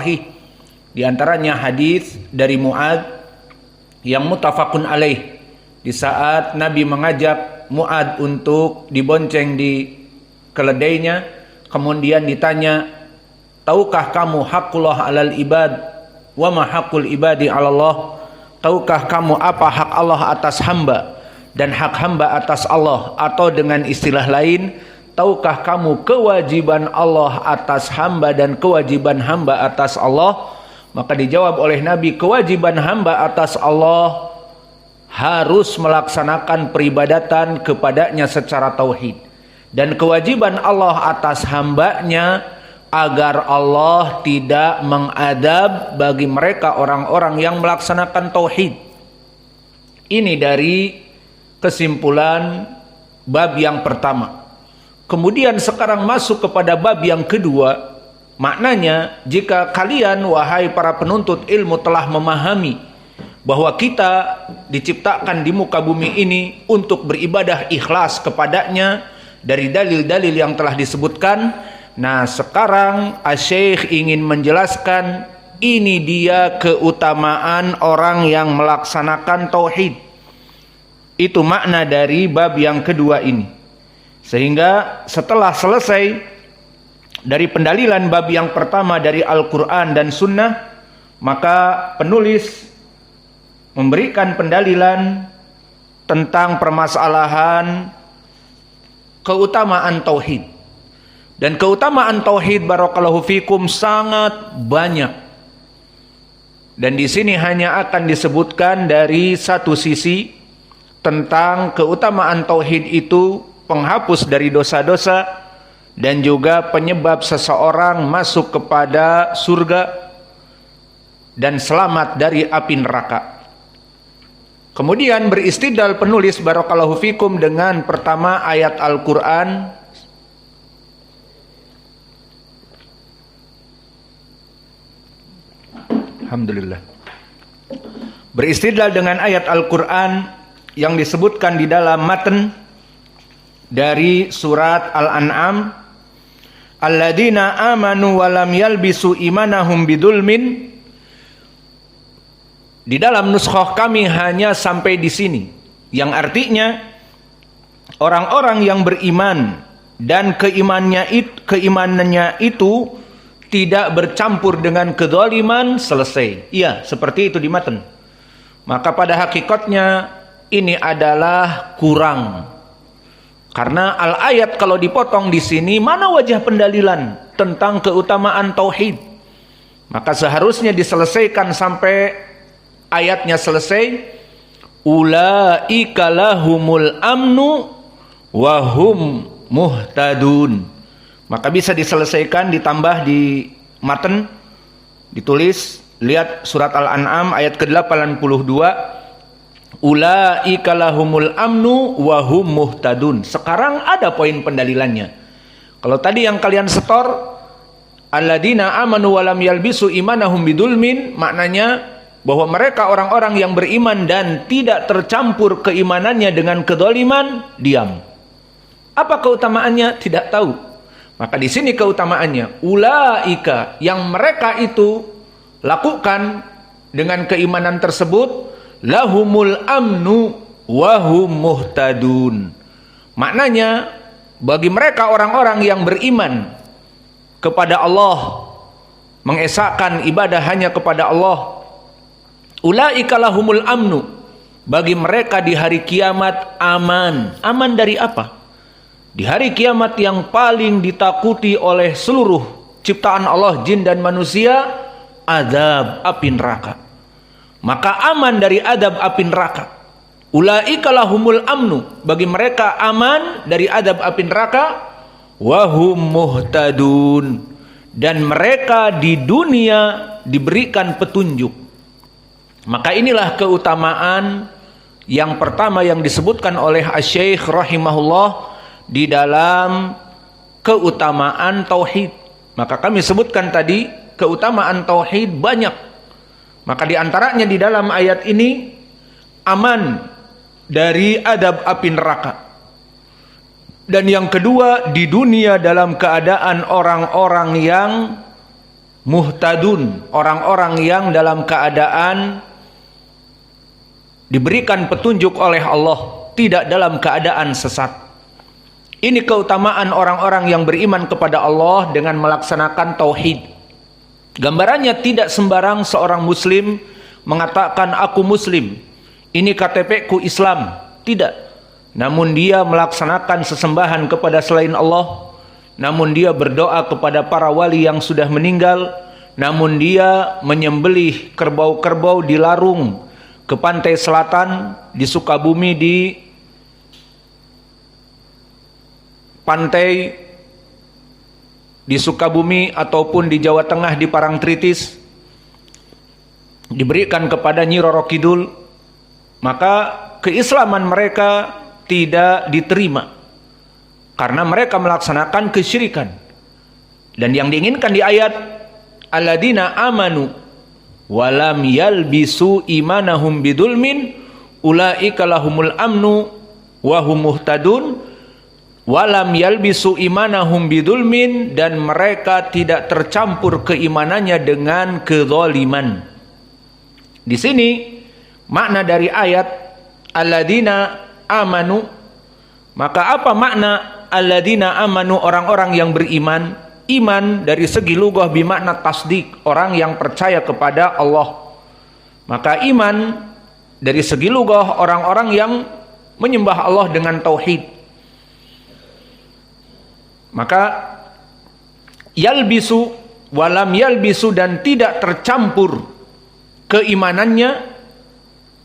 sahih. Di antaranya hadis dari Mu'ad yang muttafaqun alaih, di saat Nabi mengajak Mu'ad untuk dibonceng di keledainya, kemudian ditanya, tahukah kamu haqqullah alal ibad wa ma haqqul ibadi 'alallah? Tahukah kamu apa hak Allah atas hamba dan hak hamba atas Allah? Atau dengan istilah lain, tahukah kamu kewajiban Allah atas hamba dan kewajiban hamba atas Allah? Maka dijawab oleh Nabi, kewajiban hamba atas Allah harus melaksanakan peribadatan kepadanya secara tauhid, dan kewajiban Allah atas hambanya agar Allah tidak mengadab bagi mereka orang-orang yang melaksanakan tauhid. Ini dari kesimpulan bab yang pertama. Kemudian sekarang masuk kepada bab yang kedua. Maknanya, jika kalian wahai para penuntut ilmu telah memahami bahwa kita diciptakan di muka bumi ini untuk beribadah ikhlas kepadanya dari dalil-dalil yang telah disebutkan. Nah, sekarang Asy-Syaikh ingin menjelaskan ini dia keutamaan orang yang melaksanakan tauhid. Itu makna dari bab yang kedua ini. Sehingga setelah selesai dari pendalilan bab yang pertama dari Al-Quran dan Sunnah, maka penulis memberikan pendalilan tentang permasalahan keutamaan tauhid. Dan keutamaan tauhid, barakallahu fikum, sangat banyak. Dan di sini hanya akan disebutkan dari satu sisi tentang keutamaan tauhid itu penghapus dari dosa-dosa dan juga penyebab seseorang masuk kepada surga dan selamat dari api neraka. Kemudian beristidlal penulis barakallahu fikum dengan pertama ayat Al-Quran. Alhamdulillah. Beristidlal dengan ayat Al-Quran yang disebutkan di dalam matan dari surat Al-An'am, alladzina amanu wa lam yalbisu imanahum bidzulmin. Di dalam nuskhah kami hanya sampai di sini, yang artinya orang-orang yang beriman dan keimanannya itu tidak bercampur dengan kedzaliman, selesai. Iya, seperti itu di matan. Maka pada hakikatnya ini adalah kurang. Karena al-ayat kalau dipotong di sini, mana wajah pendalilan tentang keutamaan tauhid? Maka seharusnya diselesaikan sampai ayatnya selesai. Ulaika lahumul amnu wa hum muhtadun. Maka bisa diselesaikan, ditambah di matan, ditulis, lihat surat Al-An'am ayat ke-82. Ulaika lahumul amnu wa hum muhtadun. Sekarang ada poin pendalilannya. Kalau tadi yang kalian setor, alladzina amanu wa lam yalbisu imanahum bidzulmin, maknanya bahwa mereka orang-orang yang beriman dan tidak tercampur keimanannya dengan kedzaliman, diam. Apa keutamaannya? Tidak tahu. Maka di sini keutamaannya, ulaika, yang mereka itu lakukan dengan keimanan tersebut, lahumul amnu wa hum muhtadun. Maknanya bagi mereka orang-orang yang beriman kepada Allah, mengesahkan ibadah hanya kepada Allah, ulaika lahumul amnu, bagi mereka di hari kiamat aman. Aman dari apa? Di hari kiamat yang paling ditakuti oleh seluruh ciptaan Allah, jin dan manusia, azab api neraka. Maka aman dari adab api neraka. Ulaika lahumul amnu, bagi mereka aman dari adab api neraka. Wahum muhtadun, dan mereka di dunia diberikan petunjuk. Maka inilah keutamaan yang pertama yang disebutkan oleh Asy-Syaikh rahimahullah di dalam keutamaan tauhid. Maka kami sebutkan tadi keutamaan tauhid banyak. Maka di antaranya di dalam ayat ini aman dari adab api neraka. Dan yang kedua, di dunia dalam keadaan orang-orang yang muhtadun, orang-orang yang dalam keadaan diberikan petunjuk oleh Allah, tidak dalam keadaan sesat. Ini keutamaan orang-orang yang beriman kepada Allah dengan melaksanakan tauhid. Gambarannya tidak sembarang seorang muslim mengatakan aku muslim, ini KTP ku Islam, tidak. Namun dia melaksanakan sesembahan kepada selain Allah, namun dia berdoa kepada para wali yang sudah meninggal, namun dia menyembelih kerbau-kerbau di Larung, ke pantai selatan, di Sukabumi, di pantai di Sukabumi ataupun di Jawa Tengah di Parangtritis, diberikan kepada Nyi Roro Kidul, maka keislaman mereka tidak diterima karena mereka melaksanakan kesyirikan. Dan yang diinginkan di ayat alladzina amanu walam yalbisu imanahum bidulmin ulaika lahumul amnu wa hum muhtadun. Walam yalbisu imanahum bidulmin, dan mereka tidak tercampur keimanannya dengan kezaliman. Di sini makna dari ayat alladzina amanu, maka apa makna alladzina amanu, orang-orang yang beriman? Iman dari segi lugah bermakna tasdik, orang yang percaya kepada Allah. Maka iman dari segi lugah orang-orang yang menyembah Allah dengan tauhid. Maka yalbisu walam yalbisu, dan tidak tercampur keimanannya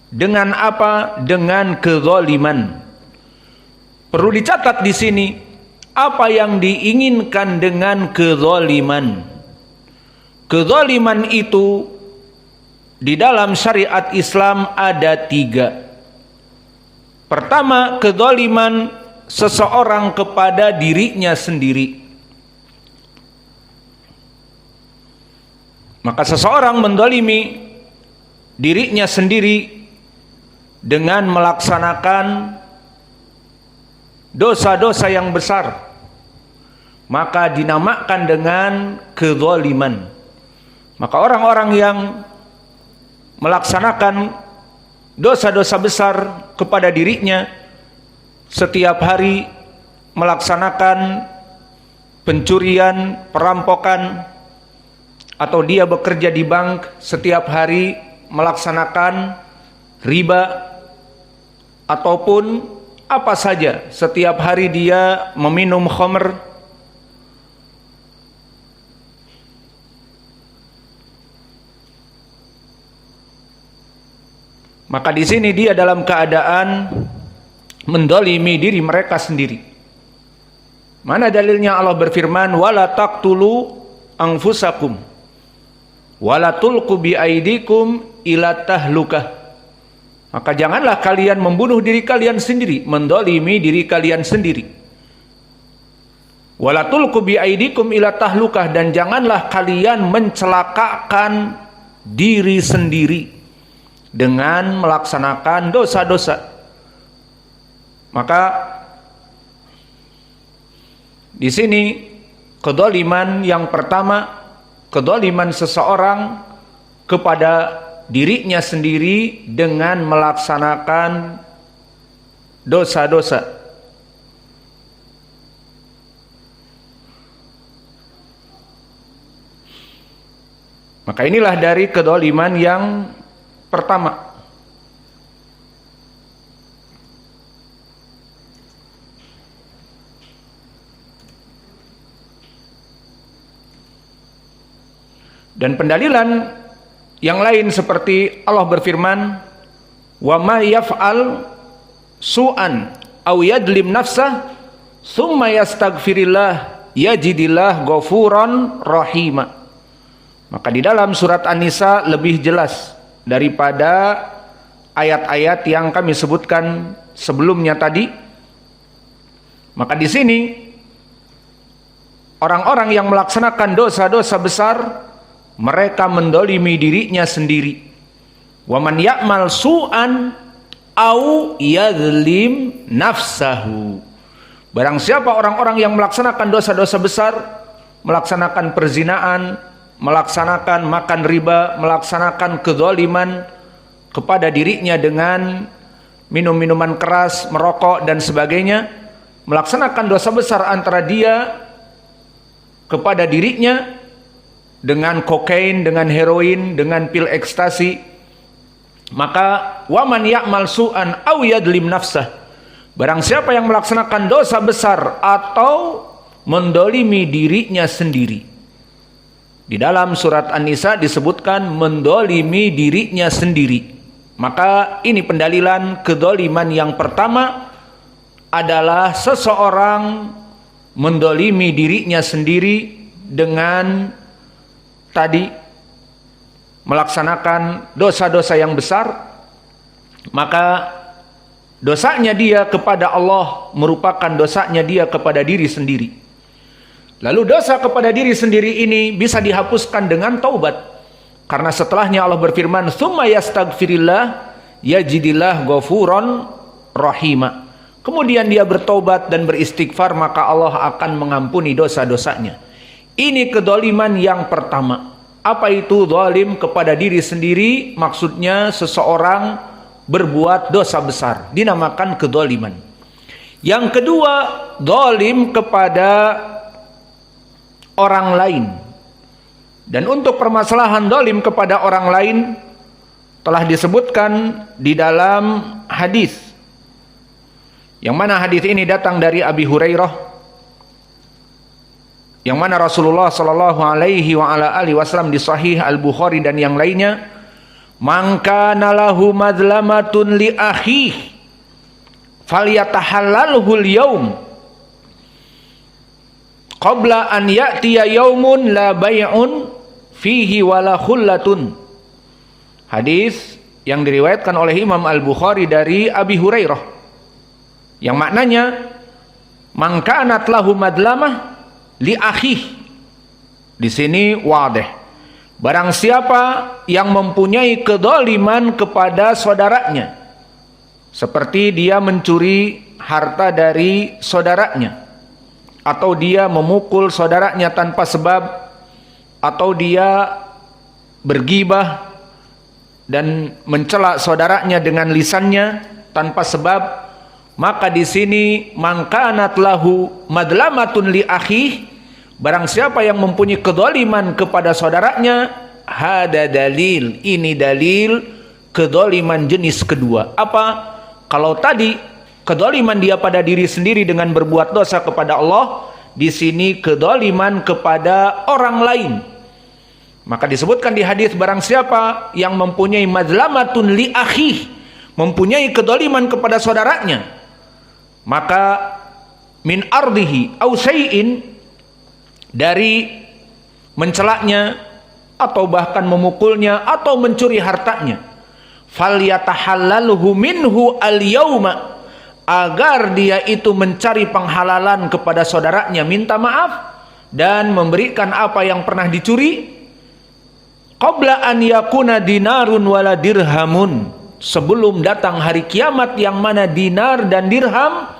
dengan apa? Dengan kezaliman. Perlu dicatat di sini apa yang diinginkan dengan kezaliman. Kezaliman itu di dalam syariat Islam ada 3. Pertama, kezaliman seseorang kepada dirinya sendiri. Maka seseorang mendolimi dirinya sendiri dengan melaksanakan dosa-dosa yang besar, maka dinamakan dengan kezaliman. Maka orang-orang yang melaksanakan dosa-dosa besar kepada dirinya, setiap hari melaksanakan pencurian, perampokan, atau dia bekerja di bank, setiap hari melaksanakan riba, ataupun apa saja, setiap hari dia meminum khamr, maka di sini dia dalam keadaan mendolimi diri mereka sendiri. Mana dalilnya? Allah berfirman, wala taqtulu anfusakum wala tulqu biaidikum ila tahlukah. Maka janganlah kalian membunuh diri kalian sendiri, mendolimi diri kalian sendiri. Wala tulqu biaidikum ila tahlukah, dan janganlah kalian mencelakakan diri sendiri dengan melaksanakan dosa-dosa. Maka di sini kedzaliman yang pertama, kedzaliman seseorang kepada dirinya sendiri dengan melaksanakan dosa-dosa. Maka inilah dari kedzaliman yang pertama. Dan pendalilan yang lain seperti Allah berfirman, wa ma yaf'al su'an aw yadlim nafsah summa yastaghfirillah yajidillah ghafuran rahima. Maka di dalam surat An-Nisa lebih jelas daripada ayat-ayat yang kami sebutkan sebelumnya tadi. Maka di sini orang-orang yang melaksanakan dosa-dosa besar, mereka mendolimi dirinya sendiri. Waman ya'mal su'an au yadlim nafsahu. Barang siapa orang-orang yang melaksanakan dosa-dosa besar, melaksanakan perzinaan, melaksanakan makan riba, melaksanakan kezaliman kepada dirinya dengan minum minuman keras, merokok dan sebagainya, melaksanakan dosa besar antara dia kepada dirinya dengan kokain, dengan heroin, dengan pil ekstasi, maka waman ya'mal su'an aw yadlim nafsah, barang siapa yang melaksanakan dosa besar atau mendolimi dirinya sendiri. Di dalam surat An-Nisa disebutkan mendolimi dirinya sendiri. Maka ini pendalilan kedoliman yang pertama adalah seseorang mendolimi dirinya sendiri dengan tadi melaksanakan dosa-dosa yang besar, maka dosanya dia kepada Allah merupakan dosanya dia kepada diri sendiri. Lalu dosa kepada diri sendiri ini bisa dihapuskan dengan taubat, karena setelahnya Allah berfirman, "Tsumma yastaghfirillah yajidillah ghafuron rahima." Kemudian dia bertobat dan beristighfar, maka Allah akan mengampuni dosa-dosanya. Ini kedoliman yang pertama. Apa itu zalim kepada diri sendiri? Maksudnya seseorang berbuat dosa besar, dinamakan kedoliman. Yang kedua, zalim kepada orang lain. Dan untuk permasalahan zalim kepada orang lain telah disebutkan di dalam hadis, yang mana hadis ini datang dari Abi Hurairah, yang mana Rasulullah sallallahu alaihi wa ala alihi wasallam di Sahih Al-Bukhari dan yang lainnya, "Man kana lahu madlamatun li akhihi falyatahallalhu al-yaum qabla an ya'tiya yaumun la bay'un fihi wala khullatun." Hadis yang diriwayatkan oleh Imam Al-Bukhari dari Abi Hurairah, yang maknanya man kanat lahu madlamah li akhih. Di sini wadih, barang siapa yang mempunyai kedoliman kepada saudaranya, seperti dia mencuri harta dari saudaranya, atau dia memukul saudaranya tanpa sebab, atau dia bergibah dan mencela saudaranya dengan lisannya tanpa sebab, maka di sini man kanat lahu madlamatun li akhih, barang siapa yang mempunyai kedzaliman kepada saudaranya, hada dalil, ini dalil kedzaliman jenis kedua. Apa? Kalau tadi kedzaliman dia pada diri sendiri dengan berbuat dosa kepada Allah, di sini kedzaliman kepada orang lain. Maka disebutkan di hadis, barang siapa yang mempunyai madlamatun li akhih, mempunyai kedzaliman kepada saudaranya, maka min ardihi au syai'in, dari mencelaknya atau bahkan memukulnya atau mencuri hartanya, falyatahallalhu minhu al-yauma, agar dia itu mencari penghalalan kepada saudaranya, minta maaf dan memberikan apa yang pernah dicuri, qabla an yakuna dinarun wala dirhamun, sebelum datang hari kiamat yang mana dinar dan dirham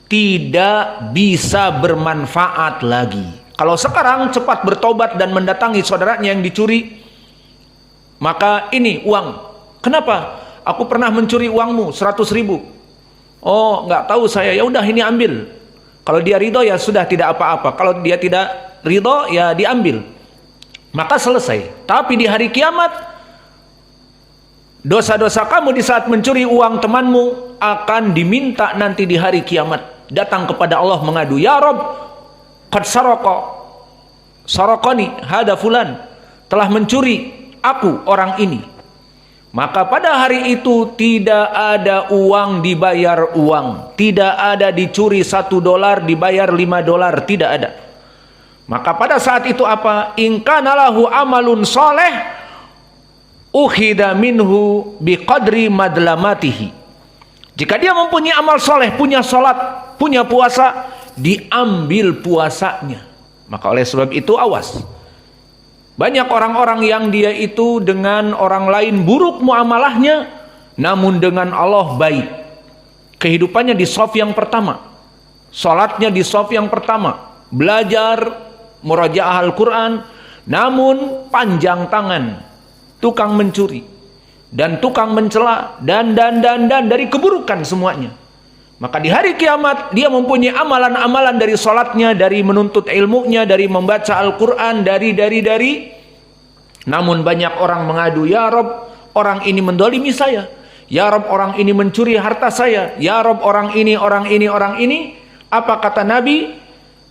tidak bisa bermanfaat lagi. Kalau sekarang cepat bertobat dan mendatangi saudaranya yang dicuri, maka ini uang. Kenapa? Aku pernah mencuri uangmu 100.000. Oh, nggak tahu saya. Ya udah, ini ambil. Kalau dia ridho ya sudah, tidak apa-apa. Kalau dia tidak ridho ya diambil. Maka selesai. Tapi di hari kiamat, dosa-dosa kamu di saat mencuri uang temanmu akan diminta nanti di hari kiamat. Datang kepada Allah mengadu, "Ya Rabb, qad saraqani hada fulan, telah mencuri aku orang ini." Maka pada hari itu tidak ada uang dibayar uang, tidak ada dicuri $1 dibayar $5, tidak ada. Maka pada saat itu apa? In kana lahu amalun soleh ukhida minhu biqadri madlamatihi. Jika dia mempunyai amal soleh, punya sholat, punya puasa, diambil puasanya. Maka oleh sebab itu awas. Banyak orang-orang yang dia itu dengan orang lain buruk muamalahnya, namun dengan Allah baik. Kehidupannya di shaf yang pertama, sholatnya di shaf yang pertama, belajar murajaah Al-Quran, namun panjang tangan, tukang mencuri dan tukang mencela dan dari keburukan semuanya. Maka di hari kiamat dia mempunyai amalan-amalan dari salatnya, dari menuntut ilmunya, dari membaca Al-Quran, dari. Namun banyak orang mengadu, ya Rob, orang ini mendolimi saya. Ya Rob, orang ini mencuri harta saya. Ya Rob, orang ini. Apa kata Nabi?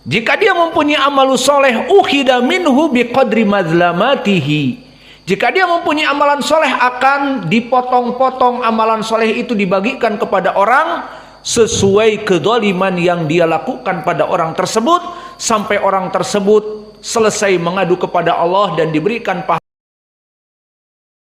Jika dia mempunyai amalu soleh, ukhida minhu biqadri mazlamatihi. Jika dia mempunyai amalan soleh, akan dipotong-potong amalan soleh itu, dibagikan kepada orang sesuai kedoliman yang dia lakukan pada orang tersebut, sampai orang tersebut selesai mengadu kepada Allah dan diberikan pahala